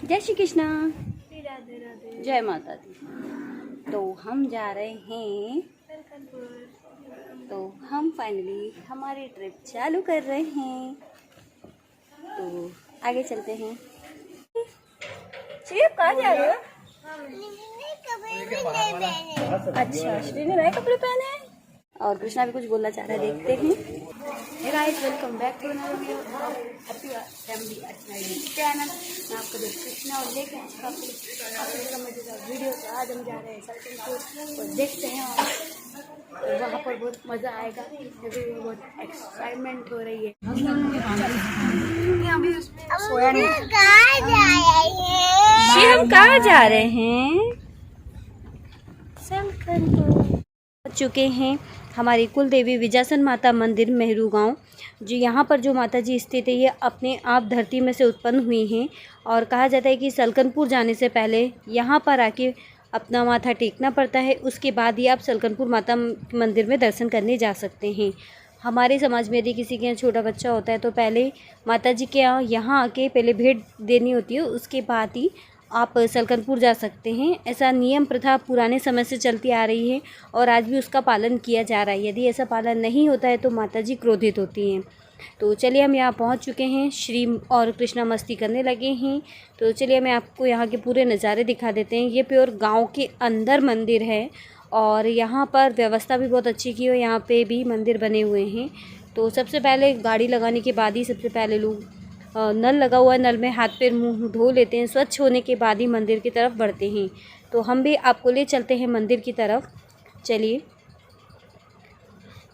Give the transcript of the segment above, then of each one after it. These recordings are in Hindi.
जय श्री कृष्णा। राधे राधे। जय माता दी। तो हम जा रहे हैं, तो हम फाइनली हमारी ट्रिप चालू कर रहे हैं। तो आगे चलते हैं। श्री, आप कहाँ जा रहे हो? अच्छा, श्री ने नए कपड़े पहने हैं और कृष्णा भी कुछ बोलना चाह रहा है, देखते हैं। Hey guys, welcome back to another video of Happy Family at my channel। मैं आपको कृष्णा और लेके काफ़ी मजेदार वीडियो। तो आज हम जा रहे हैं सलकनपुर और देखते हैं वहाँ पर बहुत मज़ा आएगा। अभी बहुत एक्साइटमेंट हो रही है। सोया नहीं। हम कहाँ जा रहे हैं? सलकनपुर चुके हैं। हमारी कुल देवी विजासन माता मंदिर मेहरू गांव, जो यहाँ पर जो माता जी स्थित है, ये अपने आप धरती में से उत्पन्न हुई हैं। और कहा जाता है कि सलकनपुर जाने से पहले यहाँ पर आके अपना माथा टेकना पड़ता है, उसके बाद ही आप सलकनपुर माता मंदिर में दर्शन करने जा सकते हैं। हमारे समाज में यदि किसी के यहाँ छोटा बच्चा होता है तो पहले माता जी के यहाँ आके पहले भेंट देनी होती है, उसके बाद ही आप सलकनपुर जा सकते हैं। ऐसा नियम प्रथा पुराने समय से चलती आ रही है और आज भी उसका पालन किया जा रहा है। यदि ऐसा पालन नहीं होता है तो माता जी क्रोधित होती हैं। तो चलिए, हम यहाँ पहुँच चुके हैं। श्री और कृष्णा मस्ती करने लगे हैं। तो चलिए, मैं आपको यहाँ के पूरे नज़ारे दिखा देते हैं। ये प्योर गाँव के अंदर मंदिर है और यहाँ पर व्यवस्था भी बहुत अच्छी की हो। यहाँ पे भी मंदिर बने हुए हैं। तो सबसे पहले गाड़ी लगाने के बाद ही सबसे पहले लोग नल लगा हुआ है, नल में हाथ पैर मुंह धो लेते हैं। स्वच्छ होने के बाद ही मंदिर की तरफ बढ़ते हैं। तो हम भी आपको ले चलते हैं मंदिर की तरफ। चलिए,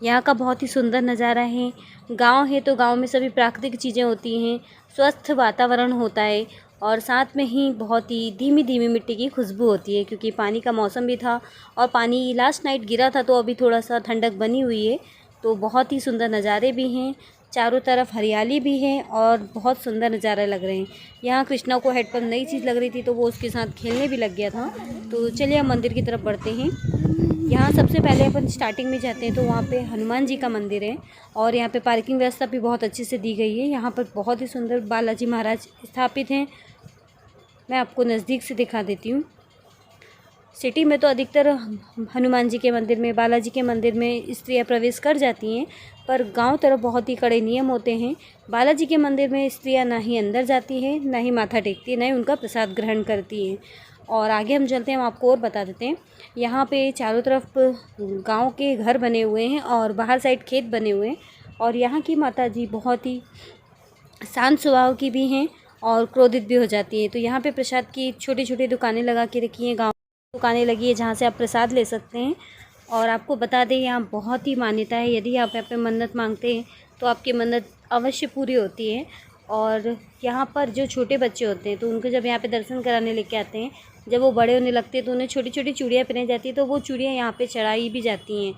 यहाँ का बहुत ही सुंदर नज़ारा है। गांव है तो गांव में सभी प्राकृतिक चीज़ें होती हैं, स्वस्थ वातावरण होता है और साथ में ही बहुत ही धीमी धीमी मिट्टी की खुशबू होती है, क्योंकि पानी का मौसम भी था और पानी लास्ट नाइट गिरा था, तो अभी थोड़ा सा ठंडक बनी हुई है। तो बहुत ही सुंदर नज़ारे भी हैं, चारों तरफ हरियाली भी है और बहुत सुंदर नज़ारे लग रहे हैं। यहाँ कृष्णा को हेड पर नई चीज़ लग रही थी तो वो उसके साथ खेलने भी लग गया था। तो चलिए, हम मंदिर की तरफ बढ़ते हैं। यहाँ सबसे पहले अपन स्टार्टिंग में जाते हैं तो वहाँ पे हनुमान जी का मंदिर है और यहाँ पे पार्किंग व्यवस्था भी बहुत अच्छे से दी गई है। यहाँ पर बहुत ही सुंदर बालाजी महाराज स्थापित हैं। मैं आपको नज़दीक से दिखा देती हूँ। सिटी में तो अधिकतर हनुमान जी के मंदिर में, बालाजी के मंदिर में स्त्रियाँ प्रवेश कर जाती हैं, पर गांव तरफ बहुत ही कड़े नियम होते हैं। बालाजी के मंदिर में स्त्रियाँ ना ही अंदर जाती हैं, ना ही माथा टेकती हैं, ना ही उनका प्रसाद ग्रहण करती हैं। और आगे हम चलते हैं, हम आपको और बता देते हैं। यहाँ पे चारों तरफ गांव के घर बने हुए हैं और बाहर साइड खेत बने हुए हैं। और यहाँ की माता जी बहुत ही शांत स्वभाव की भी हैं और क्रोधित भी हो जाती हैं। तो यहाँ पे प्रसाद की छोटी छोटी दुकानें लगा के रखी हैं, गाँव दुकानें लगी है जहाँ से आप प्रसाद ले सकते हैं। और आपको बता दें, यहाँ बहुत ही मान्यता है, यदि आप यहाँ पे मन्नत मांगते हैं तो आपकी मन्नत अवश्य पूरी होती है। और यहाँ पर जो छोटे बच्चे होते हैं तो उनको जब यहाँ पे दर्शन कराने लेके आते हैं, जब वो बड़े होने लगते हैं तो उन्हें छोटी छोटी चूड़ियाँ पहनाई जाती है। तो वो चूड़ियाँ यहाँ पे चढ़ाई भी जाती हैं,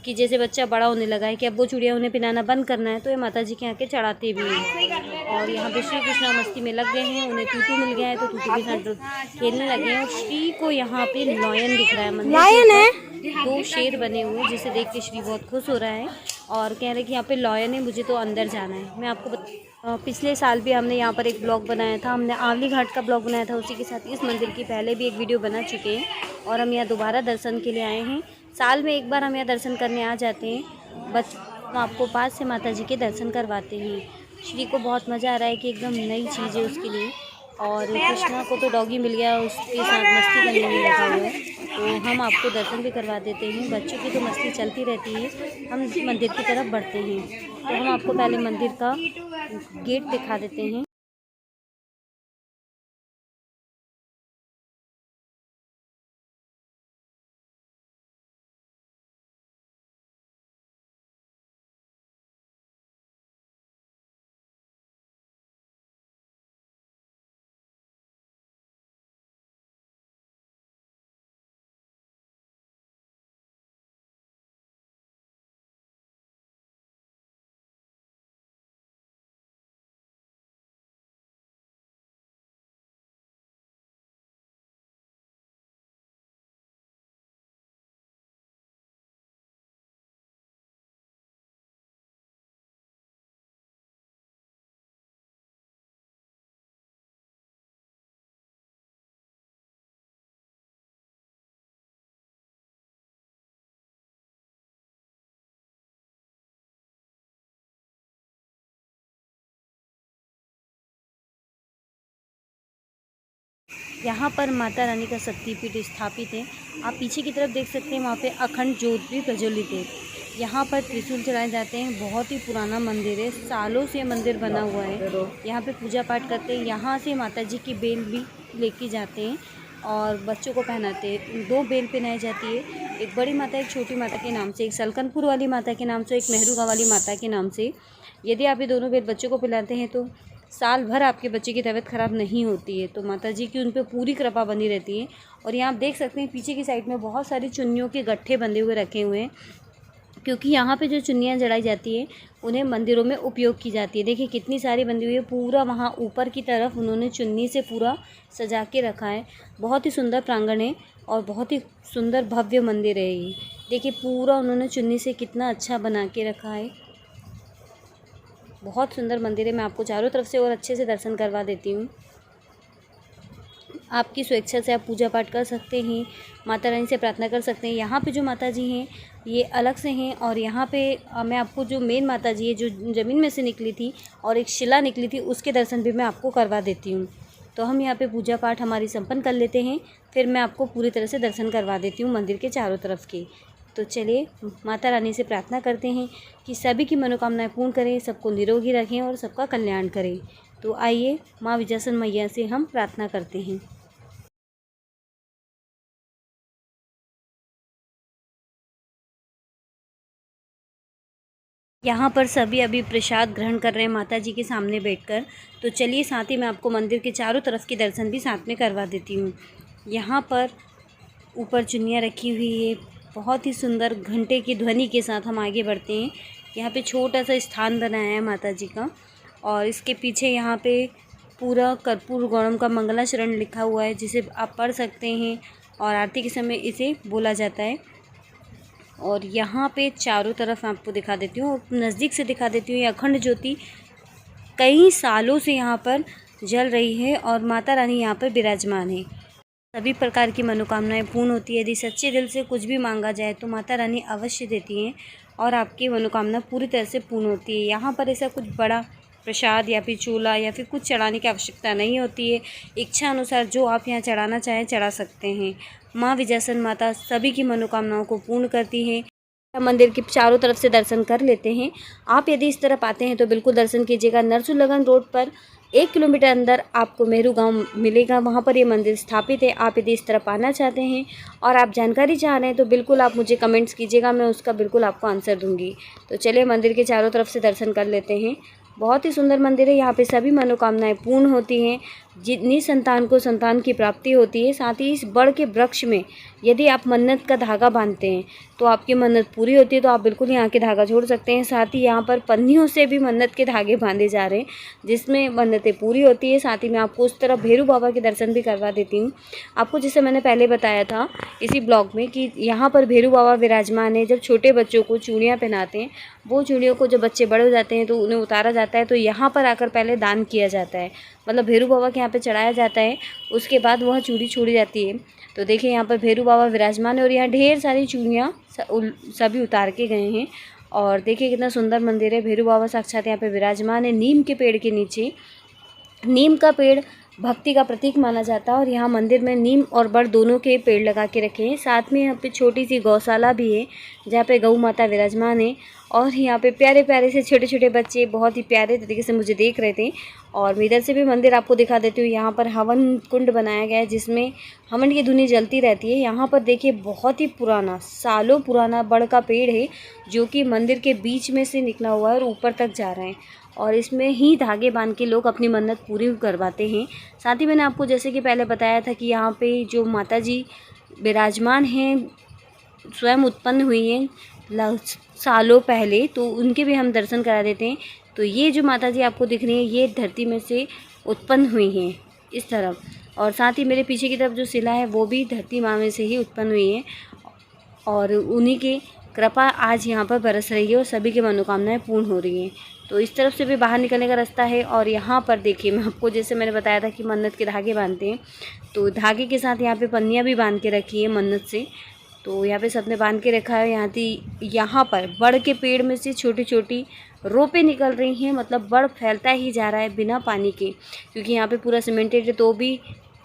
कि जैसे बच्चा बड़ा होने लगा है कि अब वो चूड़ियाँ उन्हें पहनाना बंद करना है, तो ये माता जी के यहाँ के चढ़ाते भी हैं। और यहाँ पे श्री कृष्णा मस्ती में लग गए हैं, उन्हें टूटू मिल गया है तो टूटू के साथ खेलने लगे हैं। और श्री को यहाँ पे लॉयन दिख रहा है, मंदिर के ऊपर 2 शेर बने हुए हैं, जिसे देख के श्री बहुत खुश हो रहा है और कह रहे हैं कि यहाँ पे लॉयन है, मुझे तो अंदर जाना है। मैं आपको पिछले साल भी हमने यहाँ पर एक ब्लॉग बनाया था, हमने आंवली घाट का ब्लॉग बनाया था। उसी के साथ इस मंदिर की पहले भी एक वीडियो बना चुके हैं और हम यहाँ दोबारा दर्शन के लिए आए हैं। साल में एक बार हम यहाँ दर्शन करने आ जाते हैं। बस हम आपको पास से माता जी के दर्शन करवाते हैं। श्री को बहुत मज़ा आ रहा है कि एकदम नई चीज़ है उसके लिए। और कृष्णा को तो डॉगी मिल गया, उसके साथ मस्ती करने में लगा हुआ है, तो हम आपको दर्शन भी करवा देते हैं। बच्चों की तो मस्ती चलती रहती है। हम मंदिर की तरफ बढ़ते हैं तो हम आपको पहले मंदिर का गेट दिखा देते हैं। यहाँ पर माता रानी का शक्तिपीठ स्थापित है। आप पीछे की तरफ देख सकते हैं, वहाँ पे अखंड ज्योत भी प्रज्वलित है। यहाँ पर त्रिशूल चढ़ाए जाते हैं। बहुत ही पुराना मंदिर है, सालों से मंदिर बना हुआ है। यहाँ पे पूजा पाठ करते हैं। यहाँ से माता जी की बेल भी लेके जाते हैं और बच्चों को पहनाते हैं। 2 बेल पहनाई जाती है, एक बड़ी माता एक छोटी माता के नाम से, एक सलकनपुर वाली माता के नाम से, एक मेहरुगा वाली माता के नाम से। यदि आप ये दोनों बेल बच्चों को पिलाते हैं तो साल भर आपके बच्चे की तबीयत ख़राब नहीं होती है। तो माता जी की उन पर पूरी कृपा बनी रहती है। और यहाँ आप देख सकते हैं पीछे की साइड में बहुत सारी चुन्नियों के गट्ठे बंधे हुए रखे हुए हैं, क्योंकि यहाँ पे जो चुन्नियाँ जड़ाई जाती है उन्हें मंदिरों में उपयोग की जाती है। देखिए कितनी सारी बंधी हुई है। पूरा वहाँ ऊपर की तरफ उन्होंने चुन्नी से पूरा सजा के रखा है। बहुत ही सुंदर प्रांगण है और बहुत ही सुंदर भव्य मंदिर है ये। देखिए पूरा उन्होंने चुन्नी से कितना अच्छा बना के रखा है। बहुत सुंदर मंदिर है। मैं आपको चारों तरफ से और अच्छे से दर्शन करवा देती हूँ। आपकी स्वेच्छा से आप पूजा पाठ कर सकते हैं, माता रानी से प्रार्थना कर सकते हैं। यहाँ पे जो माता जी हैं ये अलग से हैं और यहाँ पे मैं आपको जो मेन माता जी है जो ज़मीन में से निकली थी और एक शिला निकली थी उसके दर्शन भी मैं आपको करवा देती हूँ। तो हम यहाँ पे पूजा पाठ हमारी संपन्न कर लेते हैं, फिर मैं आपको पूरी तरह से दर्शन करवा देती हूँ मंदिर के चारों तरफ के। तो चलिए माता रानी से प्रार्थना करते हैं कि सभी की मनोकामनाएँ पूर्ण करें, सबको निरोगी रखें और सबका कल्याण करें। तो आइए माँ विजयासन मैया से हम प्रार्थना करते हैं। यहाँ पर सभी अभी प्रसाद ग्रहण कर रहे हैं माता जी के सामने बैठकर। तो चलिए साथ ही मैं आपको मंदिर के चारों तरफ के दर्शन भी साथ में करवा देती हूँ। यहाँ पर ऊपर चुन्नियाँ रखी हुई है। बहुत ही सुंदर घंटे की ध्वनि के साथ हम आगे बढ़ते हैं। यहाँ पे छोटा सा स्थान बनाया है माता जी का और इसके पीछे यहाँ पे पूरा कर्पूर गौरम का मंगलाचरण लिखा हुआ है, जिसे आप पढ़ सकते हैं और आरती के समय इसे बोला जाता है। और यहाँ पे चारों तरफ आपको दिखा देती हूँ, नज़दीक से दिखा देती हूँ। ये अखंड ज्योति कई सालों से यहाँ पर जल रही है और माता रानी यहाँ पर विराजमान है। सभी प्रकार की मनोकामनाएं पूर्ण होती है। यदि सच्चे दिल से कुछ भी मांगा जाए तो माता रानी अवश्य देती हैं और आपकी मनोकामना पूरी तरह से पूर्ण होती है। यहाँ पर ऐसा कुछ बड़ा प्रसाद या फिर चूल्हा या फिर कुछ चढ़ाने की आवश्यकता नहीं होती है। इच्छा अनुसार जो आप यहाँ चढ़ाना चाहें चढ़ा सकते हैं। माँ विजयासन माता सभी की मनोकामनाओं को पूर्ण करती हैं। मंदिर के चारों तरफ से दर्शन कर लेते हैं। आप यदि इस तरफ आते हैं तो बिल्कुल दर्शन कीजिएगा। नरसुलगन रोड पर 1 किलोमीटर अंदर आपको मेहरू गांव मिलेगा, वहां पर ये मंदिर स्थापित है। आप यदि इस तरफ आना चाहते हैं और आप जानकारी चाह रहे हैं तो बिल्कुल आप मुझे कमेंट्स कीजिएगा, मैं उसका बिल्कुल आपको आंसर दूंगी। तो चलिए मंदिर के चारों तरफ से दर्शन कर लेते हैं। बहुत ही सुंदर मंदिर है। यहाँ पे सभी मनोकामनाएं पूर्ण होती हैं। जितनी संतान को संतान की प्राप्ति होती है। साथ ही इस बड़ के वृक्ष में यदि आप मन्नत का धागा बांधते हैं तो आपकी मन्नत पूरी होती है। तो आप बिल्कुल यहाँ के धागा छोड़ सकते हैं। साथ ही यहाँ पर पन्नियों से भी मन्नत के धागे बांधे जा रहे हैं, जिसमें मन्नतें पूरी होती है। साथ ही मैं आपको उस तरफ भैरू बाबा के दर्शन भी करवा देती हूँ। आपको जैसे मैंने पहले बताया था इसी ब्लॉग में कि यहाँ पर भैरू बाबा विराजमान है। जब छोटे बच्चों को चूड़ियाँ पहनाते हैं, वो चूड़ियों को जब बच्चे बड़े हो जाते हैं तो उन्हें उतारा जाता है। तो यहाँ पर आकर पहले दान किया जाता है, मतलब भैरू बाबा के यहाँ पे चढ़ाया जाता है, उसके बाद वह चूड़ी छोड़ी जाती है। तो देखिए यहाँ पर भैरू बाबा विराजमान है और यहाँ ढेर सारी चूड़ियाँ सभी उतार के गए हैं। और देखिए कितना सुंदर मंदिर है। भैरू बाबा साक्षात यहाँ पे विराजमान है नीम के पेड़ के नीचे। नीम का पेड़ भक्ति का प्रतीक माना जाता है और यहाँ मंदिर में नीम और बड़ दोनों के पेड़ लगा के रखे हैं। साथ में यहाँ पे छोटी सी गौशाला भी है जहाँ पे गौ माता विराजमान है। और यहाँ पे प्यारे प्यारे से छोटे छोटे बच्चे बहुत ही प्यारे तरीके से मुझे देख रहे थे। और मैं इधर से भी मंदिर आपको दिखा देती हूँ। यहाँ पर हवन कुंड बनाया गया है जिसमें हवन की धुनी जलती रहती है। यहाँ पर देखिए बहुत ही पुराना, सालों पुराना बड़ का पेड़ है जो कि मंदिर के बीच में से निकला हुआ है और ऊपर तक जा रहे हैं। और इसमें ही धागे बांध के लोग अपनी मन्नत पूरी करवाते हैं। साथ ही मैंने आपको जैसे कि पहले बताया था कि यहाँ पे जो माता जी विराजमान हैं स्वयं उत्पन्न हुई हैं सालों पहले, तो उनके भी हम दर्शन करा देते हैं। तो ये जो माता जी आपको दिख रही हैं ये धरती में से उत्पन्न हुई हैं इस तरफ। और साथ ही मेरे पीछे की तरफ जो शिला है वो भी धरती माँ में से ही उत्पन्न हुई है और उन्हीं की कृपा आज यहाँ पर बरस रही है और सभी की मनोकामनाएं पूर्ण हो रही हैं। तो इस तरफ से भी बाहर निकलने का रास्ता है। और यहाँ पर देखिए मैं आपको जैसे मैंने बताया था कि मन्नत के धागे बांधते हैं, तो धागे के साथ यहाँ पे पन्नियाँ भी बांध के रखी है मन्नत से। तो यहाँ पे सबने बांध के रखा है। यहाँ पर बड़ के पेड़ में से छोटी छोटी रोपे निकल रही हैं, मतलब बड़ फैलता ही जा रहा है बिना पानी के, क्योंकि यहाँ पे पूरा सीमेंटेड है तो भी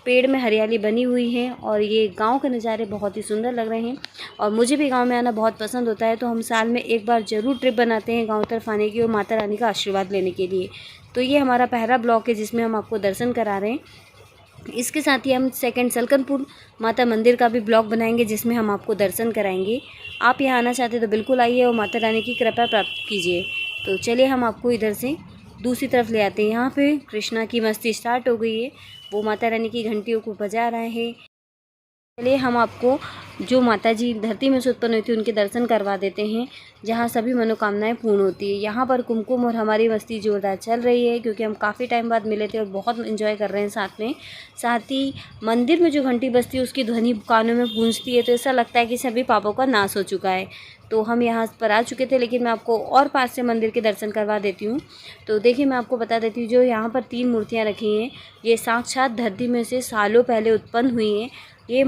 पेड़ में हरियाली बनी हुई है और ये गांव के नज़ारे बहुत ही सुंदर लग रहे हैं। और मुझे भी गांव में आना बहुत पसंद होता है, तो हम साल में एक बार ज़रूर ट्रिप बनाते हैं गांव तरफ आने की और माता रानी का आशीर्वाद लेने के लिए। तो ये हमारा पहला ब्लॉग है जिसमें हम आपको दर्शन करा रहे हैं। इसके साथ ही हम सेकंड सलकनपुर माता मंदिर का भी ब्लॉग बनाएंगे जिसमें हम आपको दर्शन कराएंगे। आप यहाँ आना चाहते तो बिल्कुल आइए और माता रानी की कृपा प्राप्त कीजिए। तो चलिए हम आपको इधर से दूसरी तरफ ले आते हैं। यहाँ पे कृष्णा की मस्ती स्टार्ट हो गई है, वो माता रानी की घंटियों को बजा रहा है। चलिए हम आपको जो माता जी धरती में से उत्पन्न हुई थी उनके दर्शन करवा देते हैं, जहाँ सभी मनोकामनाएं पूर्ण होती है। यहाँ पर कुमकुम और हमारी मस्ती जोरदार चल रही है क्योंकि हम काफ़ी टाइम बाद मिले थे और बहुत एंजॉय कर रहे हैं साथ में। साथ ही मंदिर में जो घंटी बजती है उसकी ध्वनि कानों में गूंजती है, तो ऐसा लगता है कि सभी पापों का नाश हो चुका है। तो हम यहाँ पर आ चुके थे, लेकिन मैं आपको और पास से मंदिर के दर्शन करवा देती हूँ। तो देखिए मैं आपको बता देती हूँ, जो यहाँ पर 3 मूर्तियाँ रखी हैं ये साक्षात धरती में से सालों पहले उत्पन्न हुई हैं। ये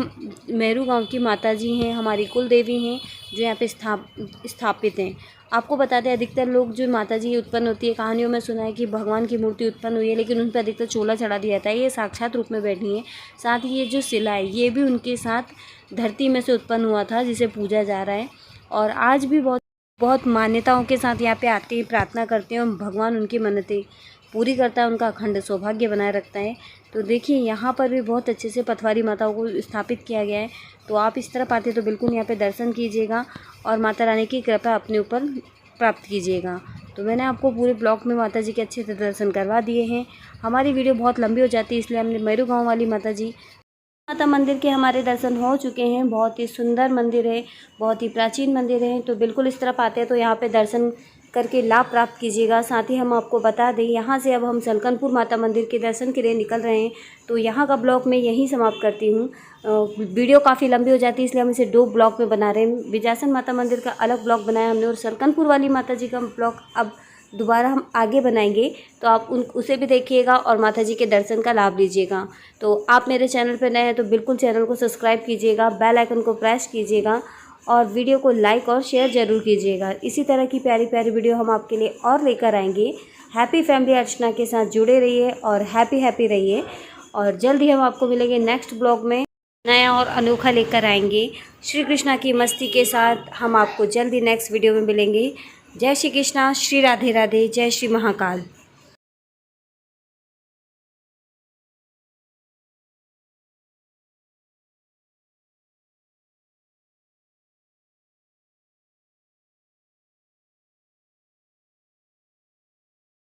मेरू गांव की माता जी हैं, हमारी कुल देवी हैं जो यहाँ पे स्थापित हैं। आपको बता दें अधिकतर लोग जो माता जी उत्पन्न होती है, कहानियों में सुना है कि भगवान की मूर्ति उत्पन्न हुई है, लेकिन उन पर अधिकतर चोला चढ़ा दिया जाता है। ये साक्षात रूप में बैठी हैं। साथ ही ये जो शिला है ये भी उनके साथ धरती में से उत्पन्न हुआ था, जिसे पूजा जा रहा है। और आज भी बहुत मान्यताओं के साथ यहाँ पे आते हैं, प्रार्थना करते हैं और भगवान उनकी मन्नतें पूरी करता है, उनका अखंड सौभाग्य बनाए रखता है। तो देखिए यहाँ पर भी बहुत अच्छे से पथवारी माताओं को स्थापित किया गया है। तो आप इस तरफ आते तो बिल्कुल यहाँ पे दर्शन कीजिएगा और माता रानी की कृपा अपने ऊपर प्राप्त कीजिएगा। तो मैंने आपको पूरे ब्लॉग में माता जी के अच्छे से दर्शन करवा दिए हैं। हमारी वीडियो बहुत लंबी हो जाती है, इसलिए हमने मेरू गाँव वाली माता जी माता मंदिर के हमारे दर्शन हो चुके हैं। बहुत ही सुंदर मंदिर है, बहुत ही प्राचीन मंदिर है। तो बिल्कुल इस तरफ आते हैं तो यहाँ पे दर्शन करके लाभ प्राप्त कीजिएगा। साथ ही हम आपको बता दें, यहाँ से अब हम सलकनपुर माता मंदिर के दर्शन के लिए निकल रहे हैं। तो यहाँ का ब्लॉग मैं यहीं समाप्त करती हूँ। वीडियो काफ़ी लंबी हो जाती है, इसलिए हम इसे 2 ब्लॉग में बना रहे हैं। विजासन माता मंदिर का अलग ब्लॉग बनाया हमने और सलकनपुर वाली माता जी का ब्लॉग अब दोबारा हम आगे बनाएंगे, तो आप उसे भी देखिएगा और माता जी के दर्शन का लाभ लीजिएगा। तो आप मेरे चैनल पर नए हैं तो बिल्कुल चैनल को सब्सक्राइब कीजिएगा, बेल आइकन को प्रेस कीजिएगा और वीडियो को लाइक और शेयर ज़रूर कीजिएगा। इसी तरह की प्यारी प्यारी वीडियो हम आपके लिए और लेकर आएंगे। हैप्पी फैमिली अर्चना के साथ जुड़े रहिए और हैप्पी रहिए। और जल्द ही हम आपको मिलेंगे नेक्स्ट ब्लॉग में, नया और अनोखा लेकर आएंगे। श्री कृष्णा की मस्ती के साथ हम आपको जल्दी नेक्स्ट वीडियो में मिलेंगे। जय श्री कृष्णा, श्री राधे राधे, जय श्री महाकाल।